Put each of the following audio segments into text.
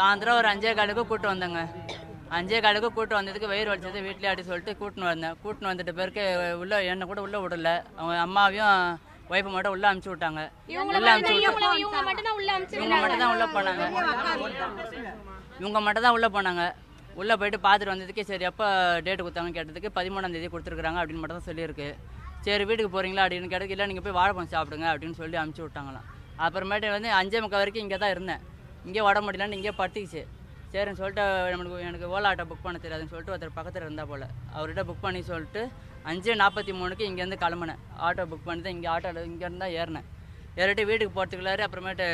சாயந்தரம் ஒரு 5:15க்கு கூட்டு வந்தேங்க. 5:15க்கு கூட்டு வந்ததுக்கு வயிறு வலிச்சது வீட்டிலே அப்படி சொல்லிட்டு கூட்டின்னு வந்தேன். கூட்டின்னு வந்துட்டு பிறகு என்னை கூட உள்ளே விடல. அவங்க அம்மாவையும் ஒய்ஃபை மட்டும் உள்ளே அனுப்பிச்சி விட்டாங்க. உள்ளே அனுப்பிச்சி இவங்க மட்டும் தான் உள்ளே போனாங்க. இவங்க மட்டும் தான் உள்ளே போனாங்க. உள்ளே போயிட்டு பார்த்துட்டு வந்ததுக்கு சரி எப்போ டேட்டு கொடுத்தாங்கன்னு கேட்டதுக்கு 13ஆம் தேதி கொடுத்துருக்குறாங்க அப்படின்னு மட்டும் தான் சொல்லியிருக்கு. சரி வீட்டுக்கு போகிறீங்களா அப்படின்னு கேட்டதுக்கு இல்லை நீங்கள் போய் வாழைப்பழம் சாப்பிடுங்க அப்படின்னு சொல்லி அனுப்பிச்சி விட்டாங்களாம். அப்புறமேட்டு வந்து 5:45 வரைக்கும் இங்கே தான் இருந்தேன். இங்கே உடம்பு முடியலான்னு இங்கே படுத்துக்கிச்சு. சரின்னு சொல்லிட்டு எனக்கு ஓலா ஆட்டோ புக் பண்ண தெரியாதுன்னு சொல்லிட்டு ஒருத்தர் பக்கத்தில் இருந்தால் போல் அவர்கிட்ட புக் பண்ணி சொல்லிட்டு 5:43க்கு இங்கேருந்து கிளம்புனேன். ஆட்டோ புக் பண்ணி தான் இங்கே ஆட்டோவில் இங்கேருந்து தான் ஏறினேன். ஏறிட்டு வீட்டுக்கு போகிறதுக்குள்ளாரு அப்புறமேட்டு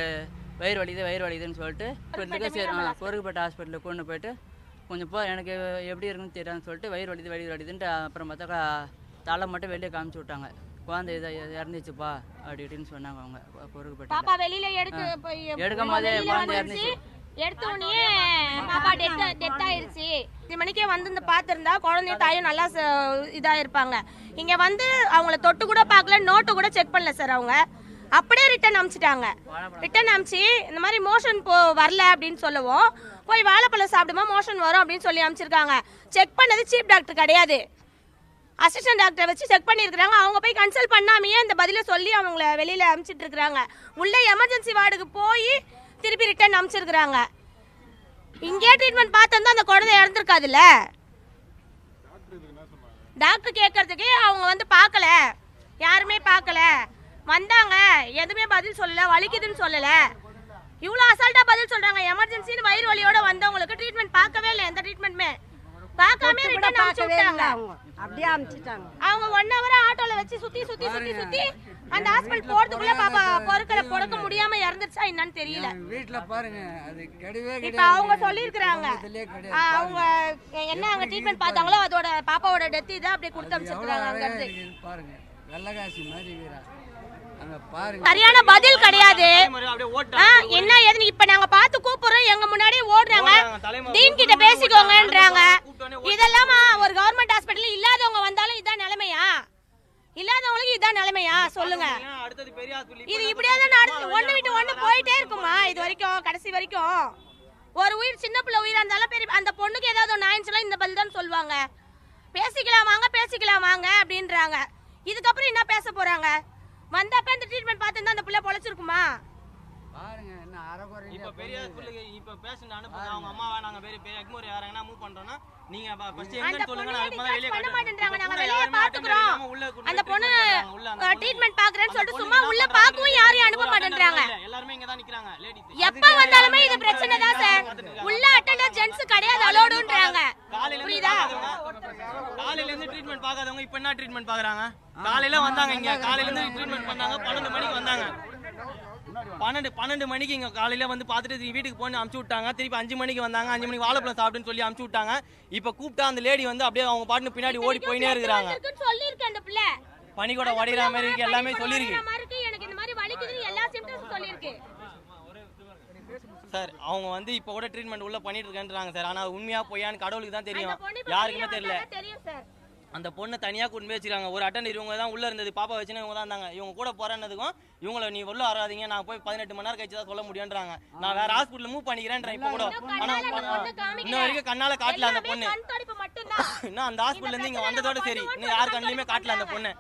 வயிறு வலிதுன்னு சொல்லிட்டு ஹாஸ்பிட்டலுக்கு சரி கோருக்குப்பேட்டை ஹாஸ்பிட்டலுக்கு கொண்டு போயிட்டு கொஞ்சம் எனக்கு எப்படி இருக்குன்னு தெரியாதுன்னு சொல்லிட்டு வயிறு வலிதுன்ட்டு அப்புறம் பார்த்தாக்கா தலை மட்டும் வெளியே காமிச்சு விட்டாங்க. குழந்தை இதை இறந்துச்சுப்பா அப்படி இப்படின்னு சொன்னாங்க. அவங்க கோருக்குப்பேட்டை பாப்பா வெளியில எடுக்கும் போதே குழந்தை இறந்துச்சு. எடுத்த உடனே பாப்பா டெத் ஆயிருச்சு. 10 மணிக்கே வந்து பார்த்துருந்தா குழந்தையும் தாயும் நல்லா இதா இருப்பாங்க. இங்க வந்து அவங்கள தொட்டு கூட பார்க்கல, நோட்டு கூட செக் பண்ணல சார். அவங்க அப்படியே ரிட்டர்ன் அனுப்பிச்சிட்டாங்க. ரிட்டர்ன் அனுப்பிச்சு இந்த மாதிரி மோஷன் வரல அப்படின்னு சொல்லவும் போய் வாழைப்பழம் சாப்பிடுமா மோஷன் வரும் அப்படின்னு சொல்லி அனுப்பிச்சிருக்காங்க. செக் பண்ணது சீஃப் டாக்டர் கிடையாது, அசிஸ்டன்ட் டாக்டர் வச்சு செக் பண்ணியிருக்கிறாங்க. அவங்க போய் கன்சல்ட் பண்ணாமையே இந்த பதிலை சொல்லி அவங்கள வெளியில அனுப்பிச்சிட்டு இருக்கிறாங்க. உள்ள எமர்ஜென்சி வார்டுக்கு போய் திருப்பி ரிட்டர்ன் அனுப்பிச்சிருக்கிறாங்க. இங்கே ட்ரீட்மெண்ட் பார்த்து அந்த குழந்தை இறந்துருக்காதுல்ல. டாக்டர் கேட்கறதுக்கு அவங்க வந்து பார்க்கல, யாருமே பார்க்கல, வந்தாங்க எதுவுமே பதில் சொல்லல, வலிக்குதுன்னு சொல்லல. இவ்வளோ அசால்ட்டா பதில் சொல்றாங்க. எமர்ஜென்சின்னு வயிறு வலியோட வந்தவங்களுக்கு ட்ரீட்மெண்ட் பார்க்கவே இல்லை, எந்த ட்ரீட்மெண்ட்டுமே பார்க்காம ரிட்டர்ன் அனுப்பிச்சு விட்டாங்க. அப்படியே அனுப்பிச்சிட்டாங்க. அவங்க 1 hour ஆட்டோல வச்சு சுத்தி அந்த ஹாஸ்பிடல் போறதுக்குள்ள பாப்பா பொறுக்க முடியாம இறந்துருச்சா என்னன்னு தெரியல. வீட்ல பாருங்க அது கிடையவே கிடையாது. இப்ப அவங்க சொல்லிருக்காங்க அவங்க என்ன அங்க ட்ரீட்மெண்ட் பார்த்தாங்களோ அதோட பாப்பாவோட டெத் இத அப்படியே கொடுத்து அனுப்பிச்சிருக்காங்க. அங்க இருந்து பாருங்க வெள்ளகாசி மாதிரி வீரா அங்க பாருங்க. சரியான பதில் கிடையாது. என்ன ஏதுன்னு இப்ப நாங்க பார்த்து கூப்பிடுறோம், எங்க முன்னாடி ஓடுறாங்க. டீன் கிட்ட பேசிக்கோங்கன்றாங்க. இதெல்லாம் ஒரு கவர்மெண்ட் ஹாஸ்பிடல்ல இல்லாதவங்க வந்தாலும் இதான் நிலைமையா? இல்லாதவங்களுக்கு இதான் நிலைமையா சொல்லுங்க? இது இப்படியே தான் நடந்து ஒண்ணு விட்டு ஒண்ணு போயிட்டே இருக்குமா இது வரைக்கும் கடைசி வரைக்கும்? ஒரு உயிர் சின்ன பிள்ளை உயிரா இருந்தாலும் பெரிய அந்த பொண்ணுக்கு ஏதாவது ஒன்று ஆயிடுச்சுன்னா இந்த பதில் தான் சொல்லுவாங்க. பேசிக்கலாம் வாங்க அப்படின்றாங்க. இதுக்கப்புறம் என்ன பேச போறாங்க? வந்தப்ப இந்த ட்ரீட்மெண்ட் பார்த்து அந்த பிள்ளை பொழைச்சிருக்குமா? பாருங்க என்ன அரகுறை. இப்ப பெரிய ஸ்கூலுக்கு இப்ப பேஷண்ட் அனுப்புங்க. அவங்க அம்மா நாங்க பெரிய எக்மோர் யாரங்கனா மூவ் பண்றோம்னா நீங்க ஃபர்ஸ்ட் எங்கன்னு சொல்லுங்க. நான் அதுக்கு வெளிய பண்ண மாட்டேன்றாங்க. நாங்க வெளிய பாத்துக்கறோம். அந்த பொண்ணு ட்ரீட்மெண்ட் பாக்குறேன்னு சொல்லிட்டு சும்மா உள்ள பாக்கவும் யாரையும் அனுப்ப மாட்டேன்றாங்க. எல்லாரும் இங்க தான் நிக்கறாங்க லேடிஸ். எப்ப வந்தாலுமே இது பிரச்சனை தான் சார். உள்ள அட்டெண்டர் ஜென்ஸ் கிடையாது, அலோடுன்றாங்க. புரியுதா? காலையில இருந்து ட்ரீட்மெண்ட் பார்க்காதவங்க இப்ப என்ன ட்ரீட்மெண்ட் பார்க்கறாங்க? காலையில வந்தாங்க இங்க, காலையில இருந்து ட்ரீட்மெண்ட் பண்ணாங்க. 12 மணிக்கு வந்தாங்க. 12 மணிக்கு இங்க காலையில வந்து பார்த்துட்டு வீட்டுக்கு போன்னு அனுப்பிச்சு விட்டாங்க. திருப்பி 5 மணிக்கு வந்தாங்க. 5 மணிக்கு வாழைப்பழம் சாப்பிடுன்னு சொல்லி அனுப்பிச்சு விட்டாங்க. இப்ப கூப்பிட்டா அந்த லேடி வந்து அப்படியே அவங்க பாட்டுன்னு பின்னாடி ஓடி போயினே இருக்காங்க. சொல்லிருக்கு அந்த பிள்ளை பனி கூட வடிற மாதிரி இருக்கு, எல்லாமே சொல்லிருக்கு. எனக்கு இந்த மாதிரி வலிக்குதுன்னு எல்லா சிம்டம்ஸும் சொல்லிருக்கு சார். அவங்க வந்து இப்ப கூட ட்ரீட்மெண்ட் உள்ள பண்ணிட்டு இருக்கேன்றாங்க சார். ஆனா உண்மையா பொய்யான்னு கடவுளுக்கு தான் தெரியும், யாருக்குமே தெரியல. அந்த பொண்ணை தனியா கொண்டு போய் வச்சிருக்காங்க. ஒரு அட்டெண்டர் இவங்க தான் உள்ள இருந்தது, பாப்பா வச்சுன்னு இவங்க தான் இருந்தாங்க. இவங்க கூட போறேன்னதுக்கும் இவங்கள நீ உள்ள வராதீங்க, நான் போய் 18 மணி நேரம் கழிச்சு தான் சொல்ல முடியும்ன்றாங்க. நான் வேற ஹாஸ்பிட்டல் மூவ் பண்ணிக்கிறேன் இப்ப கூட. ஆனா இன்ன வரைக்கும் கண்ணால காட்டல அந்த பொண்ணு. இன்னும் அந்த ஹாஸ்பிட்டல் இருந்து இங்க வந்ததோட சரி, இன்னும் யார் கண்ணிலுமே காட்டல அந்த பொண்ணு.